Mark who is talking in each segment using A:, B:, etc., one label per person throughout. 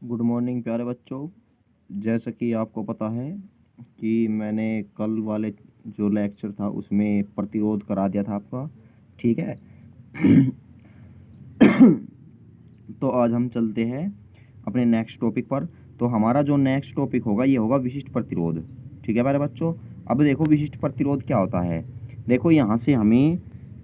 A: Good morning प्यारे बच्चों। जैसा कि आपको पता है कि मैंने कल वाले जो लेक्चर था उसमें प्रतिरोध करा दिया था आपका, ठीक है। तो आज हम चलते हैं अपने नेक्स्ट टॉपिक पर। तो हमारा जो नेक्स्ट टॉपिक होगा ये होगा विशिष्ट प्रतिरोध, ठीक है प्यारे बच्चों। अब देखो विशिष्ट प्रतिरोध क्या होता है। देखो यहाँ से हमें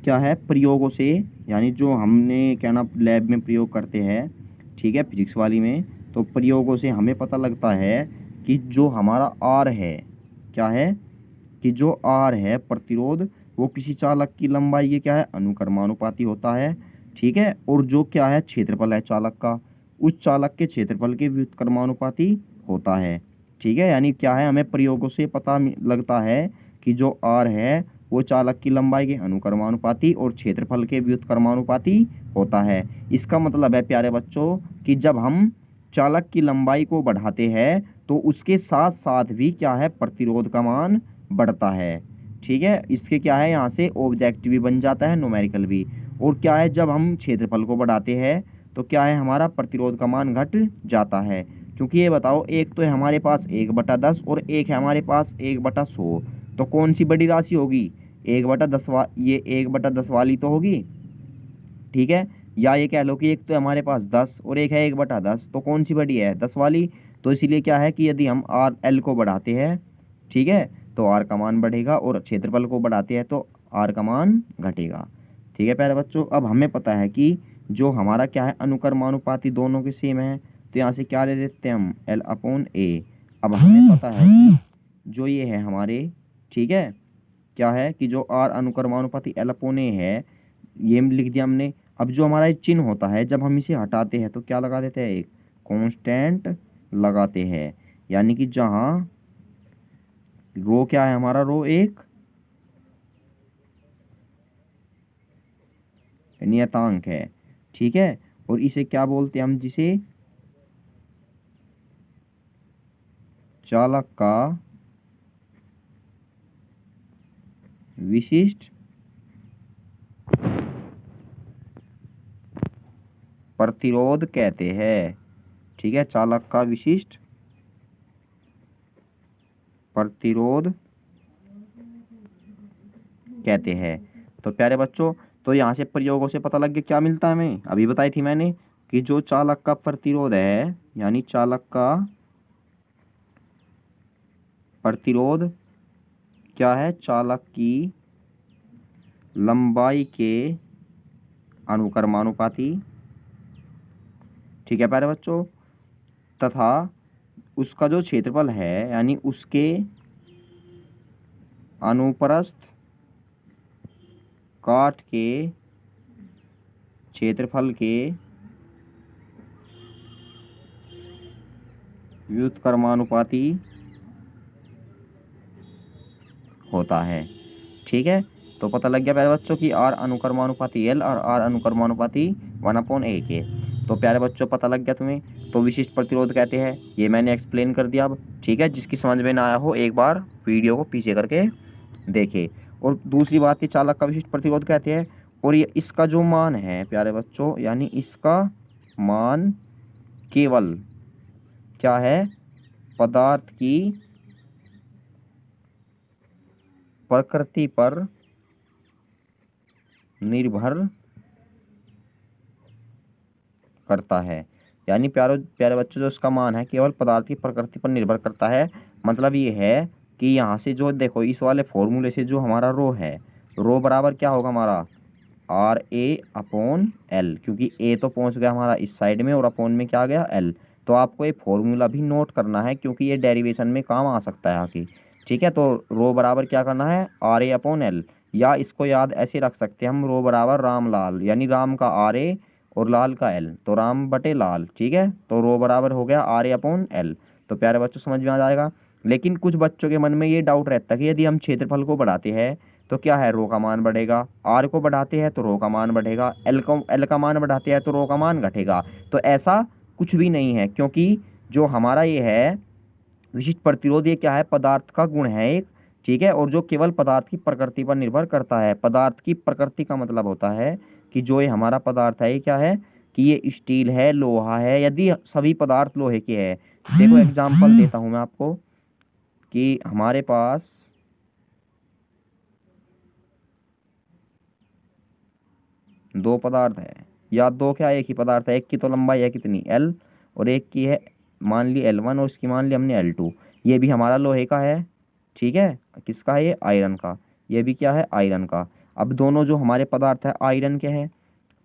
A: क्या है, प्रयोगों से, यानी जो हमने क्या ना लैब में प्रयोग करते हैं, ठीक है, फिजिक्स वाली में, तो प्रयोगों से हमें पता लगता है कि जो हमारा आर है, क्या है कि जो आर है प्रतिरोध, वो किसी चालक की लंबाई के क्या है, अनुक्रमानुपाती होता है, ठीक है। और जो क्या है क्षेत्रफल है चालक का, उस चालक के क्षेत्रफल के व्युत्क्रमानुपाती होता है, ठीक है। यानी क्या है, हमें प्रयोगों से पता लगता है कि जो आर है वो चालक की लंबाई के अनुक्रमानुपाती और क्षेत्रफल के व्युत्क्रमानुपाती होता है। इसका मतलब है प्यारे बच्चों कि जब हम चालक की लंबाई को बढ़ाते हैं तो उसके साथ साथ भी क्या है, प्रतिरोध का मान बढ़ता है, ठीक है। इसके क्या है, यहाँ से ऑब्जेक्ट भी बन जाता है, न्यूमेरिकल भी। और क्या है, जब हम क्षेत्रफल को बढ़ाते हैं तो क्या है, हमारा प्रतिरोध का मान घट जाता है। क्योंकि ये बताओ, एक तो है हमारे पास 1/10 और एक है हमारे पास 1/100, तो कौन सी बड़ी राशि होगी, 1/10 ये 1/10 वाली तो होगी, ठीक है। या ये कह लो कि एक तो हमारे पास 10 और एक है 1/10, तो कौन सी बड़ी है, 10 वाली। तो इसीलिए क्या है कि यदि हम आर एल को बढ़ाते हैं, ठीक है, तो आर का मान बढ़ेगा, और क्षेत्रफल को बढ़ाते हैं तो आर का मान घटेगा, ठीक है प्यारे बच्चों। अब हमें पता है कि जो हमारा क्या है, अनुक्रमानुपाती दोनों के सेम है, तो यहाँ से क्या ले लेते हैं हम, L/A। अब हमें पता है कि जो ये है हमारे, ठीक है, क्या है कि जो आर अनुक्रमानुपाती L/A है, ये लिख दिया हमने। अब जो हमारा ये चिन्ह होता है, जब हम इसे हटाते हैं तो क्या लगा देते हैं, एक कांस्टेंट लगाते हैं। यानी कि जहाँ रो क्या है हमारा, रो एक नियतांक है, ठीक है। और इसे क्या बोलते हैं हम, जिसे चालक का विशिष्ट प्रतिरोध कहते हैं, ठीक है। चालक का विशिष्ट प्रतिरोध कहते हैं। तो प्यारे बच्चों, तो यहाँ से प्रयोगों से पता लग गया क्या मिलता है हमें, अभी बताई थी मैंने कि जो चालक का प्रतिरोध है, यानी चालक का प्रतिरोध क्या है, चालक की लंबाई के अनुक्रमानुपाती, ठीक है प्यारे बच्चों, तथा उसका जो क्षेत्रफल है यानी उसके अनुप्रस्थ काट के क्षेत्रफल के व्युत्क्रमानुपाती होता है, ठीक है। तो पता लग गया प्यारे बच्चों कि आर अनुक्रमानुपाती एल और आर अनुक्रमानुपाती 1/A के। तो प्यारे बच्चों पता लग गया तुम्हें, तो विशिष्ट प्रतिरोध कहते हैं, ये मैंने एक्सप्लेन कर दिया अब, ठीक है। जिसकी समझ में ना आया हो एक बार वीडियो को पीछे करके देखे। और दूसरी बात, ये चालक का विशिष्ट प्रतिरोध कहते हैं, और ये इसका जो मान है प्यारे बच्चों, यानी इसका मान केवल क्या है, पदार्थ की प्रकृति पर निर्भर करता है। यानी प्यारे प्यारे बच्चों, जो इसका मान है केवल पदार्थ की प्रकृति पर निर्भर करता है। मतलब ये है कि यहाँ से जो देखो, इस वाले फॉर्मूले से जो हमारा रो है, रो बराबर क्या होगा हमारा, RA/L, क्योंकि ए तो पहुंच गया हमारा इस साइड में और अपॉन में क्या आ गया, L। तो आपको ये फॉर्मूला भी नोट करना है, क्योंकि ये डेरिवेशन में काम आ सकता है आगे, ठीक है। तो रो बराबर क्या करना है, RA/L, या इसको याद ऐसे रख सकते हैं हम, रो बराबर राम लाल, यानी राम का RA और लाल का L, तो राम बटे लाल, ठीक है। तो रो बराबर हो गया RA/L। तो प्यारे बच्चों समझ में आ जाएगा। लेकिन कुछ बच्चों के मन में ये डाउट रहता है कि यदि हम क्षेत्रफल को बढ़ाते हैं तो क्या है, रो का मान बढ़ेगा, आर को बढ़ाते हैं तो रो का मान बढ़ेगा, एल का मान बढ़ाते हैं तो रो का मान घटेगा। तो ऐसा कुछ भी नहीं है, क्योंकि जो हमारा ये है विशिष्ट प्रतिरोध, ये क्या है, पदार्थ का गुण है एक, ठीक है। और जो केवल पदार्थ की प्रकृति पर निर्भर करता है। पदार्थ की प्रकृति का मतलब होता है कि जो ये हमारा पदार्थ है, ये क्या है, कि ये स्टील है, लोहा है, यदि सभी पदार्थ लोहे के है। देखो एग्जाम्पल देता हूं मैं आपको कि हमारे पास दो पदार्थ है, या दो क्या, एक ही पदार्थ है। एक की तो लंबाई है कितनी, एल, और एक की है मान ली L1, और इसकी मान ली हमने L2। ये भी हमारा लोहे का है, ठीक है। किसका है ये, आयरन का। ये भी क्या है, आयरन का। अब दोनों जो हमारे पदार्थ है आयरन के हैं,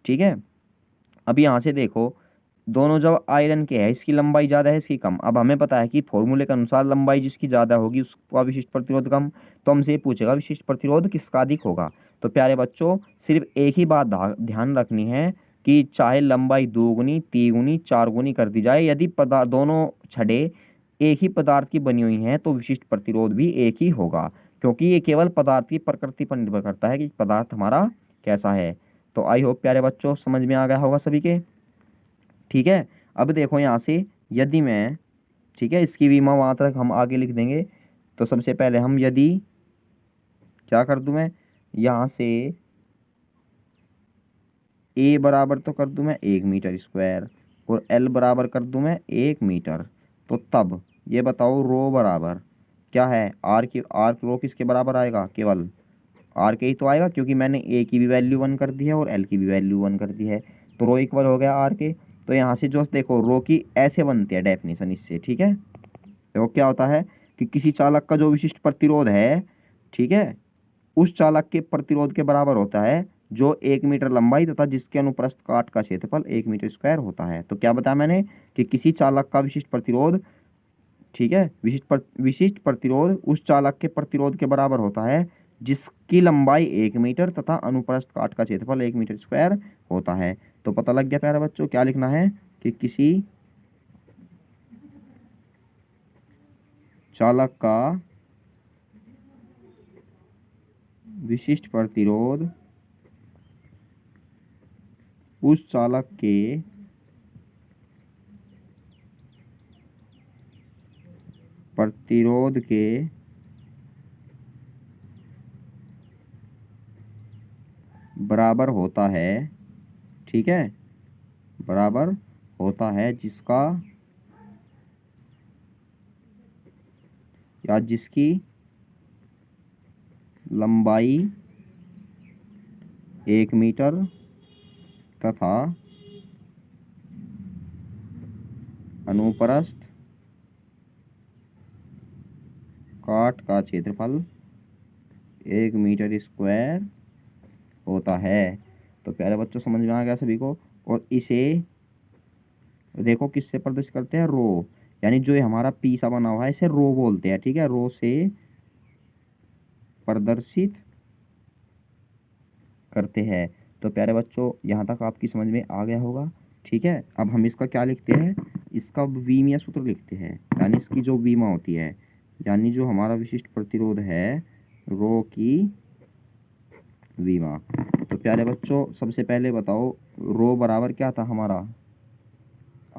A: ठीक है। अब यहाँ से देखो, दोनों जब आयरन के हैं, इसकी लंबाई ज़्यादा है, इसकी कम। अब हमें पता है कि फॉर्मूले के अनुसार लंबाई जिसकी ज़्यादा होगी उसका विशिष्ट प्रतिरोध कम। तो हमसे ये पूछेगा विशिष्ट प्रतिरोध किसका अधिक होगा। तो प्यारे बच्चों, सिर्फ एक ही बात ध्यान रखनी है कि चाहे लंबाई दोगुनी, तिगुनी, चारगुनी कर दी जाए, यदि पदार्थ दोनों छड़े एक ही पदार्थ की बनी हुई हैं तो विशिष्ट प्रतिरोध भी एक ही होगा, क्योंकि ये केवल पदार्थ की प्रकृति पर निर्भर करता है कि पदार्थ हमारा कैसा है। तो आई होप प्यारे बच्चों समझ में आ गया होगा सभी के, ठीक है। अब देखो यहाँ से, यदि मैं, ठीक है, इसकी भी मात्रक हम आगे लिख देंगे। तो सबसे पहले हम यदि क्या कर दूं मैं, यहाँ से ए बराबर तो कर दूं मैं 1 मीटर स्क्वायर, और एल बराबर कर दूं मैं 1 मीटर। तो तब ये बताओ रो बराबर क्या है, आर रो किसके बराबर आएगा, केवल आर के ही तो आएगा, क्योंकि मैंने ए की भी वैल्यू 1 कर दी है और एल की भी वैल्यू 1 कर दी है। तो रो इक्वल हो गया आर के। तो यहाँ से जो देखो रो की ऐसे बनती है डेफिनेशन इससे, ठीक है। देखो क्या होता है कि किसी चालक का जो विशिष्ट प्रतिरोध है, ठीक है, उस चालक के प्रतिरोध के बराबर होता है जो 1 मीटर लंबाई तथा जिसके अनुप्रस्थ काट का क्षेत्रफल 1 मीटर स्क्वायर होता है। तो क्या बताया मैंने कि किसी चालक का विशिष्ट प्रतिरोध, ठीक है, विशिष्ट प्रतिरोध उस चालक के प्रतिरोध के बराबर होता है जिसकी लंबाई 1 मीटर तथा अनुप्रस्थ काट का क्षेत्रफल 1 मीटर स्क्वायर होता है। तो पता लग गया प्यारे बच्चों, क्या लिखना है कि किसी चालक का विशिष्ट प्रतिरोध उस चालक के प्रतिरोध के बराबर होता है, ठीक है, बराबर होता है जिसका या जिसकी लंबाई 1 मीटर तथा अनुप्रस्थ काट का क्षेत्रफल 1 मीटर स्क्वायर होता है। तो प्यारे बच्चों समझ में आ गया सभी को। और इसे देखो किससे प्रदर्शित करते हैं, रो, यानी जो ये हमारा पी सा बना हुआ है इसे रो बोलते हैं, ठीक है, रो से प्रदर्शित करते हैं। तो प्यारे बच्चों यहाँ तक आपकी समझ में आ गया होगा, ठीक है। अब हम इसका क्या लिखते हैं, इसका वीमीय सूत्र लिखते हैं, यानी इसकी जो वीमा होती है, यानी जो हमारा विशिष्ट प्रतिरोध है रो की वीमा। तो प्यारे बच्चों सबसे पहले बताओ रो बराबर क्या था हमारा,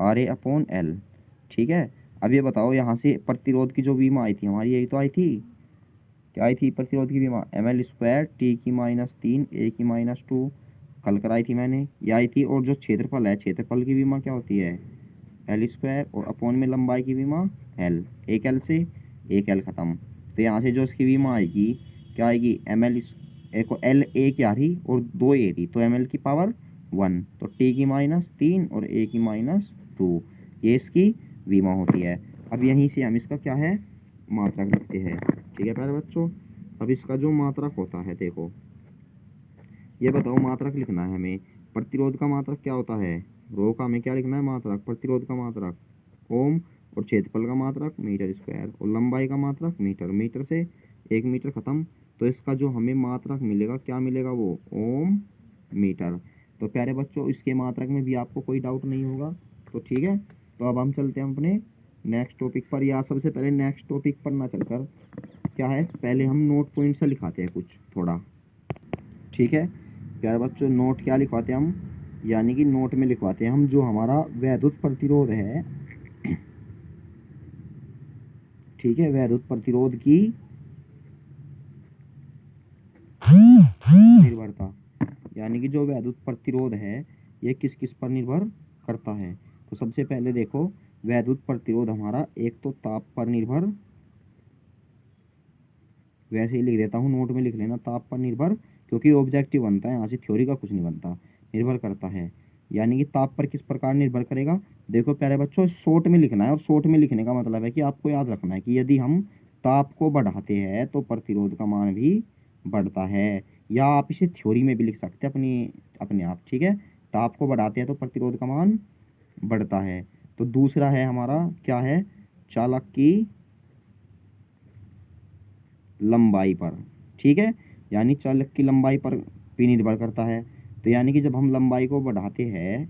A: RA/L, ठीक है। अब ये बताओ यहाँ से प्रतिरोध की जो वीमा आई थी हमारी, यही तो आई थी, क्या आई थी प्रतिरोध की बीमा, ml² T⁻³ A⁻², कल कराई थी मैंने, ये आई थी। और जो क्षेत्रफल है, क्षेत्रफल की बीमा क्या होती है, L², और अपॉन में लंबाई की बीमा L, एक L से एक L खत्म। तो यहाँ से जो इसकी बीमा आएगी क्या आएगी, L A क्या रही और 2A थी, तो ml की पावर 1, तो T⁻³ और A⁻², ये इसकी बीमा होती है। अब यहीं से हम इसका क्या है, मात्रक लिखते हैं, ठीक है प्यारे बच्चों। अब इसका जो मात्रक होता है, देखो ये बताओ मात्रक लिखना है हमें, प्रतिरोध का मात्रक क्या होता है, रो का हमें क्या लिखना है मात्रक, प्रतिरोध का मात्रक ओम, और क्षेत्रफल का मात्रक मीटर स्क्वायर, और लंबाई का मात्रक मीटर, मीटर से 1 मीटर खत्म। तो इसका जो हमें मात्रक मिलेगा क्या मिलेगा, वो ओम मीटर। तो प्यारे बच्चों इसके मात्रक में भी आपको कोई डाउट नहीं होगा, तो ठीक है। तो अब हम चलते हैं अपने नेक्स्ट टॉपिक पर, या सबसे पहले नेक्स्ट टॉपिक पर ना चलकर क्या है, पहले हम नोट पॉइंट से लिखाते हैं कुछ थोड़ा, ठीक है। प्यारे बच्चों नोट क्या लिखवाते हैं हम, यानी कि नोट में लिखवाते हैं हम जो हमारा वैद्युत प्रतिरोध है, ठीक है, वैद्युत प्रतिरोध की निर्भरता, यानी कि जो वैद्युत प्रतिरोध है ये किस किस पर निर्भर करता है। तो सबसे पहले देखो वैद्युत प्रतिरोध हमारा एक तो ताप पर निर्भर, वैसे ही लिख देता हूँ, नोट में लिख लेना, ताप पर निर्भर, क्योंकि ऑब्जेक्टिव बनता है यहाँ से, थ्योरी का कुछ नहीं बनता, निर्भर करता है। यानी कि ताप पर किस प्रकार निर्भर करेगा। देखो प्यारे बच्चों शॉर्ट में लिखना है, और शॉर्ट में लिखने का मतलब है कि आपको याद रखना है कि यदि हम ताप को बढ़ाते हैं तो प्रतिरोध का मान भी बढ़ता है। या आप इसे थ्योरी में भी लिख सकते हैं अपने आप, ठीक है। ताप को बढ़ाते हैं तो प्रतिरोध का मान बढ़ता है। तो दूसरा है हमारा क्या है, चालक की लंबाई पर, ठीक है। यानी चालक की लंबाई पर भी निर्भर करता है। तो यानी कि जब हम लंबाई को बढ़ाते हैं,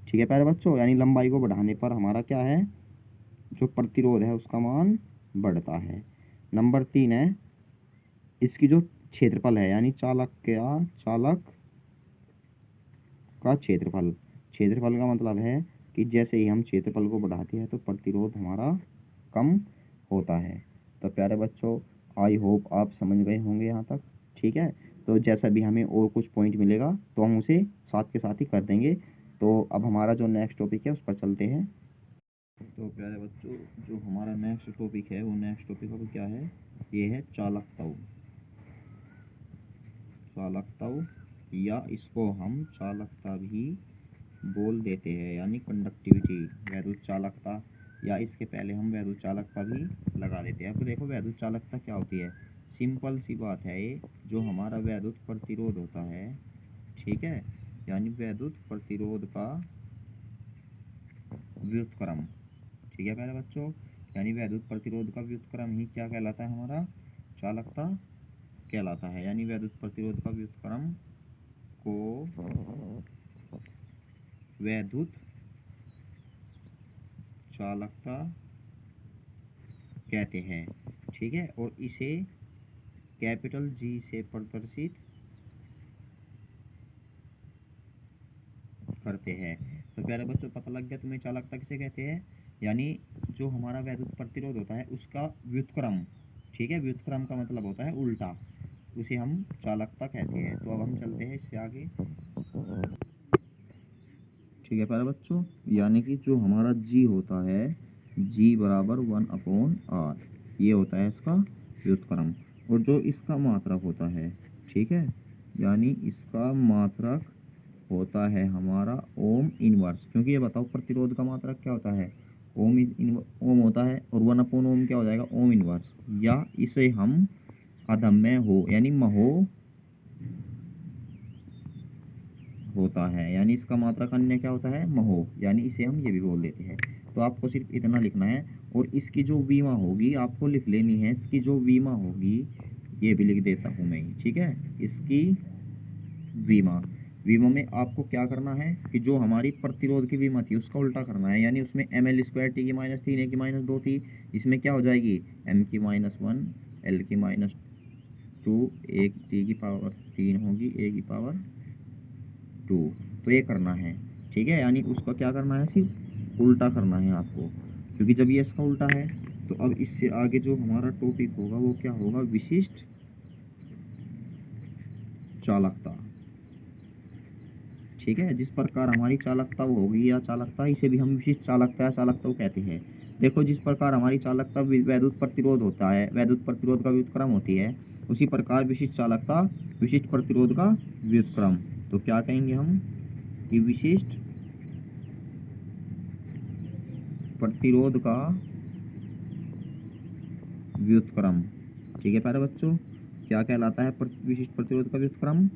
A: ठीक है प्यारे बच्चों, यानी लंबाई को बढ़ाने पर हमारा क्या है, जो प्रतिरोध है उसका मान बढ़ता है। नंबर 3 है इसकी जो क्षेत्रफल है, यानी चालक का क्षेत्रफल। क्षेत्रफल का मतलब है कि जैसे ही हम क्षेत्रफल को बढ़ाते हैं तो प्रतिरोध हमारा कम होता है। तो प्यारे बच्चों आई होप आप समझ गए होंगे यहाँ तक, ठीक है। तो जैसा भी हमें और कुछ पॉइंट मिलेगा तो हम उसे साथ के साथ ही कर देंगे। तो अब हमारा जो नेक्स्ट टॉपिक है उस पर चलते हैं। तो प्यारे बच्चों जो हमारा नेक्स्ट टॉपिक है वो नेक्स्ट टॉपिक अब क्या है, ये है चालकता। चालकता, या इसको हम चालकता भी बोल देते हैं, यानी कंडक्टिविटी, वैद्युत चालकता, या इसके पहले हम वैद्युत चालकता भी लगा देते हैं। अब देखो वैद्युत चालकता क्या होती है, सिंपल सी बात है ये, जो हमारा वैद्युत प्रतिरोध होता है, ठीक है, यानी वैद्युत प्रतिरोध का व्युत्क्रम, ठीक है प्यारे बच्चों, यानी वैद्युत प्रतिरोध का व्युत्क्रम ही क्या कहलाता है, हमारा चालकता कहलाता है। यानी वैद्युत प्रतिरोध का व्युत्क्रम को वैद्युत चालकता कहते हैं, ठीक है। और इसे कैपिटल जी से प्रदर्शित करते हैं। तो प्यारे बच्चों पता लग गया तुम्हें चालकता किसे कहते हैं, यानी जो हमारा वैद्युत प्रतिरोध होता है उसका व्युत्क्रम, ठीक है, व्युत्क्रम का मतलब होता है उल्टा, उसे हम चालकता कहते हैं। तो अब हम चलते हैं इससे आगे, ठीक है प्यारे बच्चों, यानी कि जो हमारा जी होता है, जी बराबर 1/r, ये होता है इसका व्युत्क्रम। और जो इसका मात्रक होता है, ठीक है, यानी इसका मात्रक होता है हमारा ओम इनवर्स, क्योंकि ये बताओ प्रतिरोध का मात्रक क्या होता है, ओम होता है, और 1/ओम क्या हो जाएगा, ओम इनवर्स, या इसे हम अधम्य हो यानी महो होता है, यानी इसका मात्रक अन्य क्या होता है, महो, यानी इसे हम ये भी बोल देते हैं। तो आपको सिर्फ इतना लिखना है, और इसकी जो वीमा होगी आपको लिख लेनी है, इसकी जो वीमा होगी ये भी लिख देता हूँ मैं, ठीक है। इसकी वीमा, वीमा में आपको क्या करना है कि जो हमारी प्रतिरोध की वीमा थी उसका उल्टा करना है, यानी उसमें ml² t की -3 a की -2 थी, इसमें क्या हो जाएगी m की -1 l की -2 एक t की पावर 3 होगी a की पावर 2। तो ये करना है, ठीक है, यानी उसका क्या करना है, सिर्फ उल्टा करना है आपको, क्योंकि जब ये इसका उल्टा है तो अब इससे आगे जो हमारा टॉपिक होगा वो क्या होगा, विशिष्ट चालकता, ठीक है। जिस प्रकार हमारी चालकता होगी या चालकता, इसे भी हम विशिष्ट चालकता या चालकता कहते हैं। देखो जिस प्रकार हमारी चालकता वैद्युत प्रतिरोध होता है, वैद्युत प्रतिरोध का व्युत्क्रम होती है, उसी प्रकार विशिष्ट चालकता विशिष्ट प्रतिरोध का व्युत्क्रम। तो क्या कहेंगे हम कि विशिष्ट प्रतिरोध का व्युत्क्रम, ठीक है प्यारे बच्चों, क्या कहलाता है विशिष्ट प्रतिरोध का व्युत्क्रम,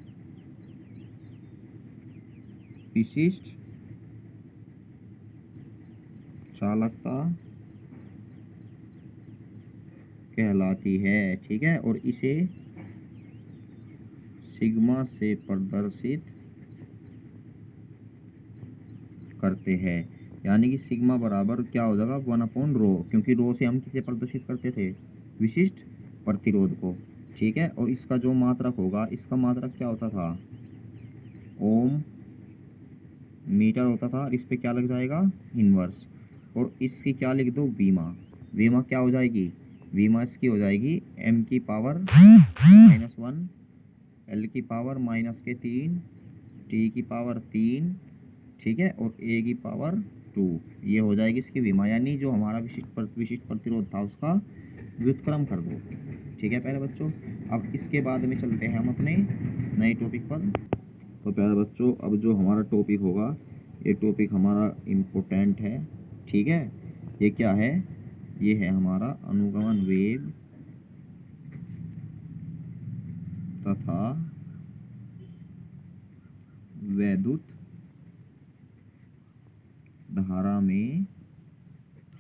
A: विशिष्ट चालकता कहलाती है, ठीक है। और इसे सिग्मा से प्रदर्शित करते हैं, यानी कि सिग्मा बराबर क्या हो जाएगा, 1/रो, क्योंकि रो से हम किसे प्रदर्शित करते थे, विशिष्ट प्रतिरोध को, ठीक है। और इसका जो मात्रक होगा, इसका मात्रक क्या होता था, ओम मीटर होता था, और इस पे क्या लग जाएगा, इनवर्स, और इसकी क्या लिख दो, वीमा, वीमा क्या हो जाएगी, वीमा इसकी हो जाएगी m की पावर -1 l की पावर -3 t की पावर 3 ठीक है, और a की पावर 2 ये हो जाएगी इसकी विमा, यानी जो हमारा विशिष्ट प्रतिरोध था उसका व्युत्क्रम कर दो। ठीक है प्यारे बच्चों, अब इसके बाद में चलते हैं हम अपने नए टॉपिक पर। तो प्यारे बच्चों, अब जो हमारा टॉपिक होगा, ये टॉपिक हमारा इम्पोर्टेंट है। ठीक है, ये क्या है, ये है हमारा अनुगमन वेग तथा वैद्युत धारा में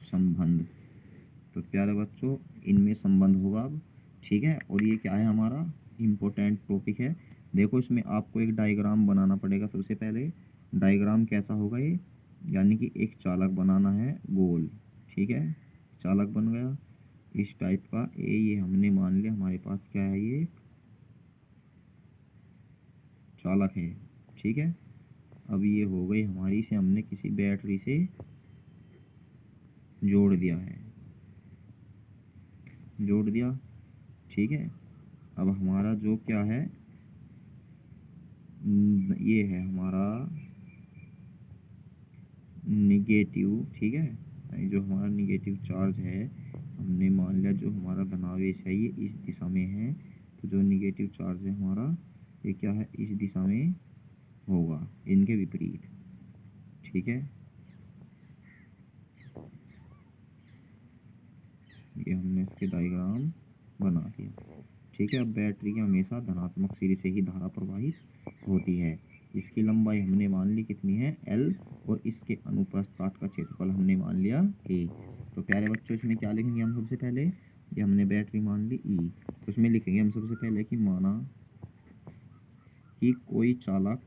A: संबंध। तो प्यारे बच्चों, इनमें संबंध होगा अब। ठीक है, और ये क्या है, हमारा इम्पोर्टेंट टॉपिक है। देखो, इसमें आपको एक डायग्राम बनाना पड़ेगा। सबसे पहले डायग्राम कैसा होगा ये, यानी कि एक चालक बनाना है गोल। ठीक है, चालक बन गया इस टाइप का। ये हमने मान लिया हमारे पास क्या है, ये चालक है। ठीक है, अब ये हो गई हमारी, इसे हमने किसी बैटरी से जोड़ दिया है, जोड़ दिया। ठीक है, अब हमारा जो क्या है, ये है हमारा निगेटिव। ठीक है, जो हमारा निगेटिव चार्ज है, हमने मान लिया जो हमारा धनावेश है ये इस दिशा में है, तो जो निगेटिव चार्ज है हमारा, ये क्या है, इस दिशा में होगा, इनके विपरीत। ठीक है, ये हमने इसके डायग्राम बना दिया। ठीक है, अब बैटरी की हमेशा धनात्मक सिरे से ही धारा प्रवाहित होती है। इसकी लंबाई हमने मान ली कितनी है, L, और इसके अनुप्रस्थ काट का क्षेत्रफल हमने मान लिया A। तो प्यारे बच्चों, इसमें क्या लिखेंगे हम सबसे पहले, ये हमने बैटरी मान ली E, तो इसमें लिखेंगे हम सबसे पहले कि माना कि कोई चालक,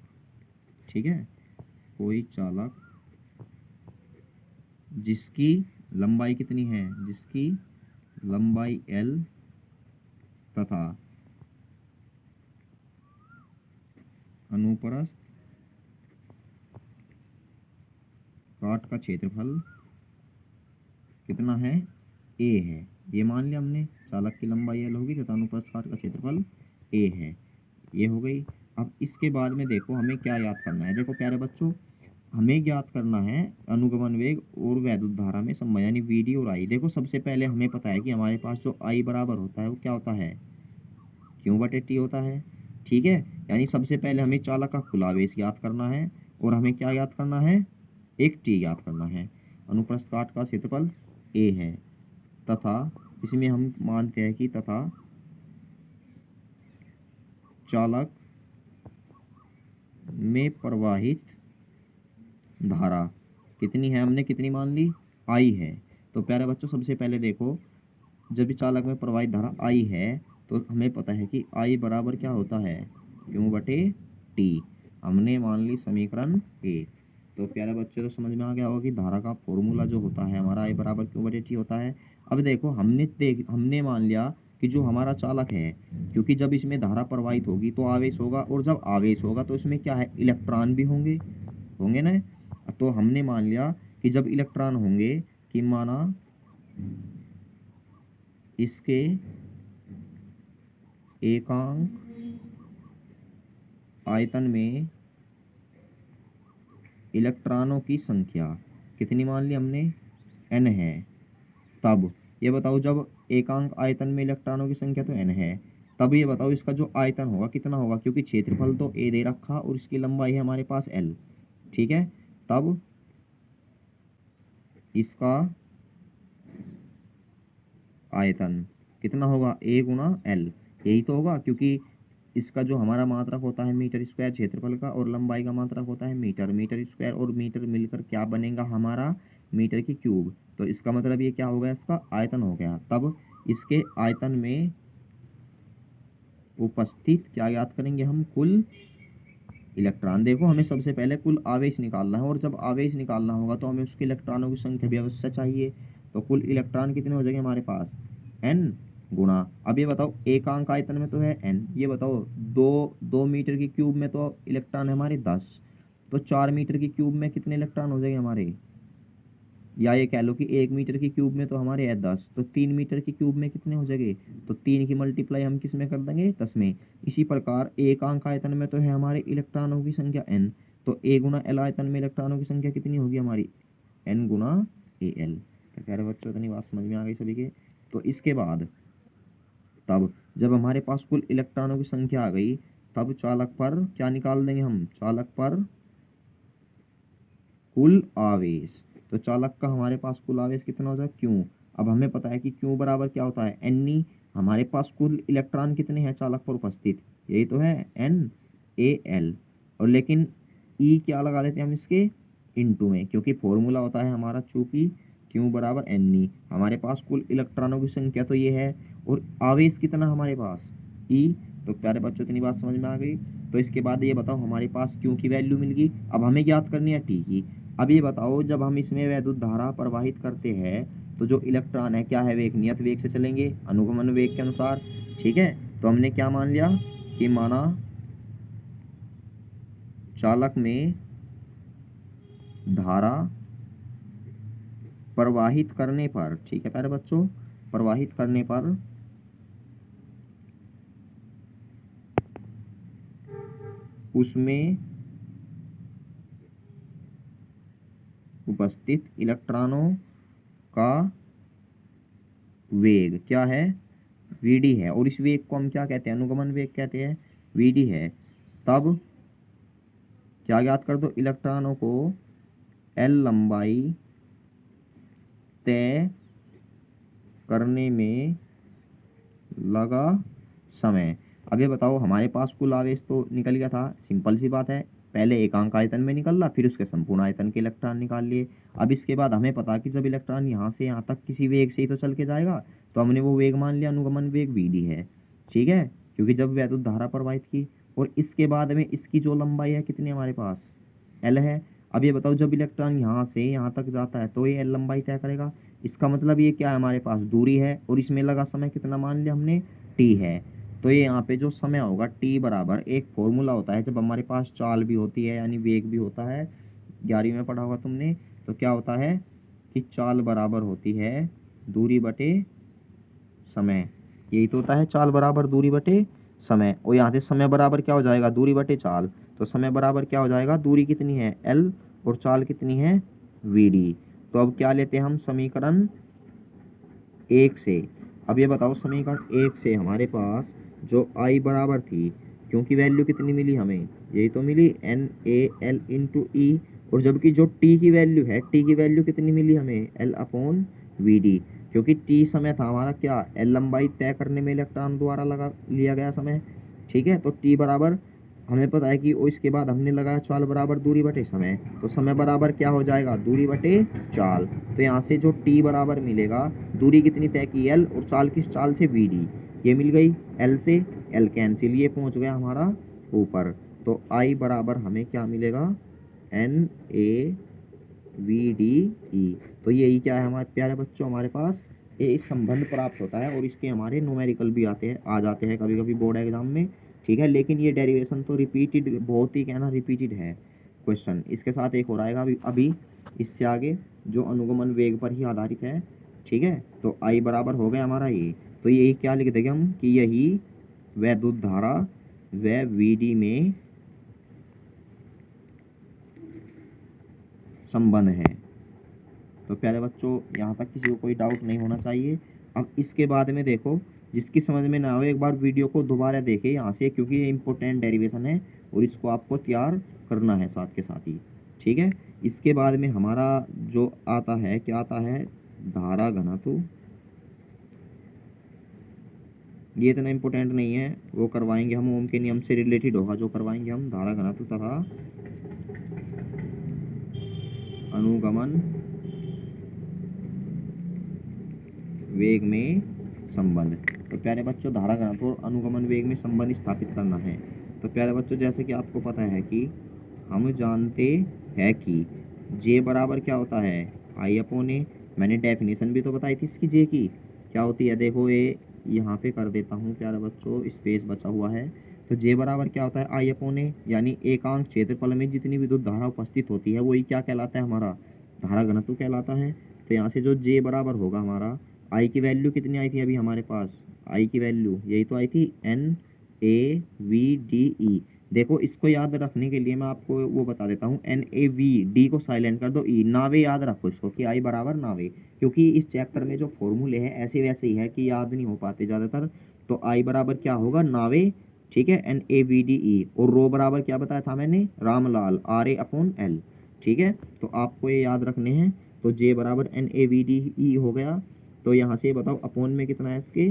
A: ठीक है, कोई चालक जिसकी लंबाई कितनी है, जिसकी लंबाई L तथा अनुप्रस्थ काट का क्षेत्रफल कितना है, A है। ये मान लिया हमने, चालक की लंबाई L होगी तथा अनुप्रस्थ काट का क्षेत्रफल A है। ये हो गई। अब इसके बाद में देखो हमें क्या याद करना है। देखो प्यारे बच्चों, हमें ज्ञात करना है अनुगमन वेग और वैद्युत धारा में संबंध, यानी VD और I। देखो, सबसे पहले हमें पता है कि हमारे पास जो I बराबर होता है वो क्या होता है, Q/T होता है। ठीक है, यानी सबसे पहले हमें चालक का कुल आवेश ज्ञात करना है, और हमें क्या ज्ञात करना है, एक T ज्ञात करना है। अनुप्रस्थ काट का क्षेत्रफल A है, तथा इसमें हम मानते हैं कि तथा चालक में प्रवाहित धारा कितनी है, हमने कितनी मान ली, I है। तो प्यारे बच्चों, सबसे पहले देखो, जब भी चालक में प्रवाहित धारा I है, तो हमें पता है कि I बराबर क्या होता है, Q/T। हमने मान ली समीकरण 1। तो प्यारे बच्चों, तो समझ में आ गया होगा कि धारा का फॉर्मूला जो होता है हमारा I बराबर Q/T होता है। अब देखो, हमने मान लिया कि जो हमारा चालक है, क्योंकि जब इसमें धारा प्रवाहित होगी तो आवेश होगा, और जब आवेश होगा तो इसमें क्या है, इलेक्ट्रॉन भी होंगे, होंगे ना। तो हमने मान लिया कि जब इलेक्ट्रॉन होंगे, कि माना इसके एकांक आयतन में इलेक्ट्रॉनों की संख्या कितनी मान ली हमने, n है। तब ये बताओ, जब एकांक आयतन में इलेक्ट्रॉनों की संख्या तो n है, तब ये बताओ इसका जो आयतन होगा कितना होगा, क्योंकि क्षेत्रफल तो A दे रखा और इसकी लंबाई है हमारे पास L। ठीक है, तब इसका आयतन कितना होगा, A गुना L। यही तो होगा, क्योंकि इसका जो हमारा मात्रक होता है मीटर स्क्वायर क्षेत्रफल का, और लंबाई का मात्रक होता है मीटर। मीटर स्क्वायर और मीटर मिलकर क्या बनेगा हमारा, मीटर की क्यूब। तो इसका मतलब ये क्या हो गया, इसका आयतन हो गया। तब इसके आयतन में उपस्थित क्या याद करेंगे हम, कुल इलेक्ट्रॉन। देखो, हमें सबसे पहले कुल आवेश निकालना है, और जब आवेश निकालना होगा तो हमें उसके इलेक्ट्रॉनों की संख्या भी अवश्य चाहिए। तो कुल इलेक्ट्रॉन कितने हो जाएंगे हमारे पास, n गुणा, अब ये बताओ एकांक आयतन में तो है n, ये बताओ 2 मीटर की क्यूब में तो इलेक्ट्रॉन है हमारे 10, तो 4 मीटर की क्यूब में कितने इलेक्ट्रॉन हो जाएंगे हमारे, या ये कह लो कि 1 मीटर की क्यूब में तो हमारे है 10, तो 3 मीटर की क्यूब में कितने हो जाएंगे, तो 3 की मल्टीप्लाई हम किस में कर देंगे, 10 में। इसी प्रकार एकांक आयतन में तो है हमारे इलेक्ट्रॉनों की संख्या n, तो ए गुना एल आयतन में इलेक्ट्रॉनों की संख्या कितनी होगी हमारी, एन गुना ए एल। तो कह रहे बच्चों इतनी बात समझ में आ गई सभी के। तो इसके बाद तब जब हमारे पास कुल इलेक्ट्रॉनों की संख्या आ गई, तब चालक पर क्या निकाल देंगे हम, चालक पर कुल आवेश। तो चालक का हमारे पास कुल आवेश कितना हो जाए, क्यों। अब हमें पता है कि क्यों बराबर क्या होता है, एन ई। हमारे पास कुल इलेक्ट्रॉन कितने हैं चालक पर उपस्थित, यही तो है एन ए एल। और लेकिन ई क्या लगा देते हैं हम इसके इनटू में, क्योंकि फॉर्मूला होता है हमारा चूंकि क्यू बराबर एन ई। हमारे पास कुल इलेक्ट्रॉनों की संख्या तो ये है, और आवेश कितना हमारे पास ई। तो प्यारे बच्चों इतनी बात समझ में आ गई। तो इसके बाद ये बताओ हमारे पास क्यू की वैल्यू मिल गई, अब हमें ज्ञात करनी है टी की। अब ये बताओ जब हम इसमें वैद्युत धारा प्रवाहित करते हैं तो जो इलेक्ट्रॉन है क्या है, वे एक नियत वेग से चलेंगे अनुगमन वेग के अनुसार। ठीक है, तो हमने क्या मान लिया कि माना चालक में धारा प्रवाहित करने पर, ठीक है प्यारे बच्चों, प्रवाहित करने पर उसमें उपस्थित इलेक्ट्रॉनों का वेग क्या है, वीडी है, और इस वेग को हम क्या कहते हैं, अनुगमन वेग कहते हैं, वीडी है। तब क्या ज्ञात कर दो, इलेक्ट्रॉनों को एल लंबाई तय करने में लगा समय। अब ये बताओ हमारे पास कुल आवेश तो निकल गया था, सिंपल सी बात है, पहले एकांक आयतन में निकल रहा, फिर उसके संपूर्ण आयतन के इलेक्ट्रॉन निकाल लिए। अब इसके बाद हमें पता कि जब इलेक्ट्रॉन यहाँ से यहाँ तक किसी वेग से ही तो चल के जाएगा, तो हमने वो वेग मान लिया अनुगमन वेग वीडी है। ठीक है, क्योंकि जब वैद्युत धारा प्रवाहित की, और इसके बाद में इसकी जो लंबाई है कितनी हमारे पास, एल है। अब ये बताओ जब इलेक्ट्रॉन यहाँ से यहाँ तक जाता है तो ये एल लंबाई तय करेगा। इसका मतलब ये क्या है, हमारे पास दूरी है, और इसमें लगा समय कितना मान लिया हमने, टी है। तो ये यहाँ पे जो समय होगा टी बराबर, एक फॉर्मूला होता है जब हमारे पास चाल भी होती है यानी वेग भी होता है, 11वीं में पढ़ा होगा तुमने। तो क्या होता है कि चाल बराबर होती है दूरी बटे समय, यही तो होता है चाल बराबर दूरी बटे समय। और यहाँ से समय बराबर क्या हो जाएगा, दूरी बटे चाल। तो समय बराबर क्या हो जाएगा, दूरी कितनी है एल और चाल कितनी है वी डी। तो अब क्या लेते हैं हम समीकरण 1 से। अब ये बताओ समीकरण 1 से हमारे पास जो आई बराबर थी, क्योंकि वैल्यू कितनी मिली हमें, यही तो मिली एन ए एल इंटू ई। और जबकि जो टी की वैल्यू है, टी की वैल्यू कितनी मिली हमें, एल अपॉन वी डी। क्योंकि टी समय था हमारा क्या, एल लंबाई तय करने में इलेक्ट्रॉन द्वारा लगा लिया गया समय। ठीक है, तो टी बराबर हमें पता है कि और इसके बाद हमने लगाया चाल बराबर दूरी बटे समय। तो समय बराबर क्या हो जाएगा, दूरी बटे चाल। तो यहाँ से जो टी बराबर मिलेगा, दूरी कितनी तय की एल, और चाल किस चाल से वी डी, ये मिल गई एल से एल कैंसिल, ये पहुँच गया हमारा ऊपर। तो आई बराबर हमें क्या मिलेगा, N A V D E. तो यही क्या है हमारे प्यारे बच्चों, हमारे पास ये संबंध प्राप्त होता है, और इसके हमारे न्यूमेरिकल भी आ जाते हैं कभी कभी बोर्ड एग्जाम में। ठीक है, लेकिन ये डेरिवेशन तो रिपीटेड, बहुत ही कहना रिपीटेड है क्वेश्चन। इसके साथ एक हो रहेगा अभी इससे आगे जो अनुगमन वेग पर ही आधारित है। ठीक है, तो आई बराबर हो गया हमारा ये। तो यही क्या लिख देंगे हम कि यही वैद्युत धारा व वी डी में संबंध है। तो प्यारे बच्चों यहाँ तक किसी को कोई डाउट नहीं होना चाहिए। अब इसके बाद में देखो, जिसकी समझ में ना हो एक बार वीडियो को दोबारा देखे यहाँ से, क्योंकि ये इंपॉर्टेंट डेरिवेशन है और इसको आपको तैयार करना है साथ के साथ ही। ठीक है, इसके बाद में हमारा जो आता है, क्या आता है, धारा घनत्व। ये इतना इम्पोर्टेंट नहीं है, वो करवाएंगे हम, ओम के नियम से रिलेटेड होगा जो करवाएंगे हम, धारा घनत्व तथा अनुगमन वेग में संबंध। तो प्यारे बच्चों धारा घनत्व और अनुगमन वेग में संबंध स्थापित करना है। तो प्यारे बच्चों जैसे कि आपको पता है कि हम जानते हैं कि जे बराबर क्या होता है, आई अपॉन ए। मैंने डेफिनेशन भी तो बताई थी इसकी जे की, क्या होती है, देखो ये यहाँ पे कर देता हूँ प्यारे बच्चों, स्पेस बचा हुआ है। तो जे बराबर क्या होता है, आई अपॉन ए, यानी एकांक क्षेत्रफल में जितनी विद्युत धारा उपस्थित होती है वही क्या कहलाता है, हमारा धारा घनत्व कहलाता है। तो यहाँ से जो जे बराबर होगा हमारा, आई की वैल्यू कितनी आई थी अभी हमारे पास, आई की वैल्यू यही तो आई थी N A V D E, देखो इसको याद रखने के लिए मैं आपको वो बता देता हूँ, NaV, को साइलेंट कर दो, ई नावे याद रखो इसको कि आई बराबर नावे, क्योंकि इस चैप्टर में जो फॉर्मूले हैं ऐसे वैसे ही है कि याद नहीं हो पाते ज़्यादातर। तो आई बराबर क्या होगा, नावे, ठीक है, NaVDE, और रो बराबर क्या बताया था मैंने, रामलाल, RA/L, ठीक है। तो आपको ये याद रखने हैं। तो जे बराबर NaVDE हो गया। तो यहाँ से बताओ अपोन में कितना है इसके,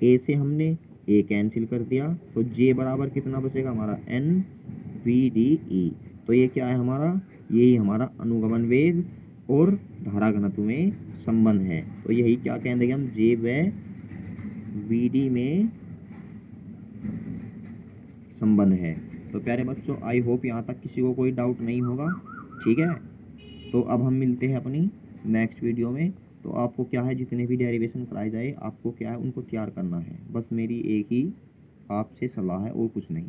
A: ए से हमने ए कैंसिल कर दिया, तो जे बराबर कितना बचेगा हमारा, NVDE। तो ये क्या है हमारा, यही हमारा अनुगमन वेग और धारा घनत्व में संबंध है। तो यही क्या कह देंगे हम, जे व VD में संबंध है। तो प्यारे बच्चों, आई होप यहाँ तक किसी को कोई डाउट नहीं होगा, ठीक है। तो अब हम मिलते हैं अपनी नेक्स्ट वीडियो में। तो आपको क्या है, जितने भी डेरिवेशन कराए जाए आपको क्या है उनको तैयार करना है, बस मेरी एक ही आपसे सलाह है और कुछ नहीं।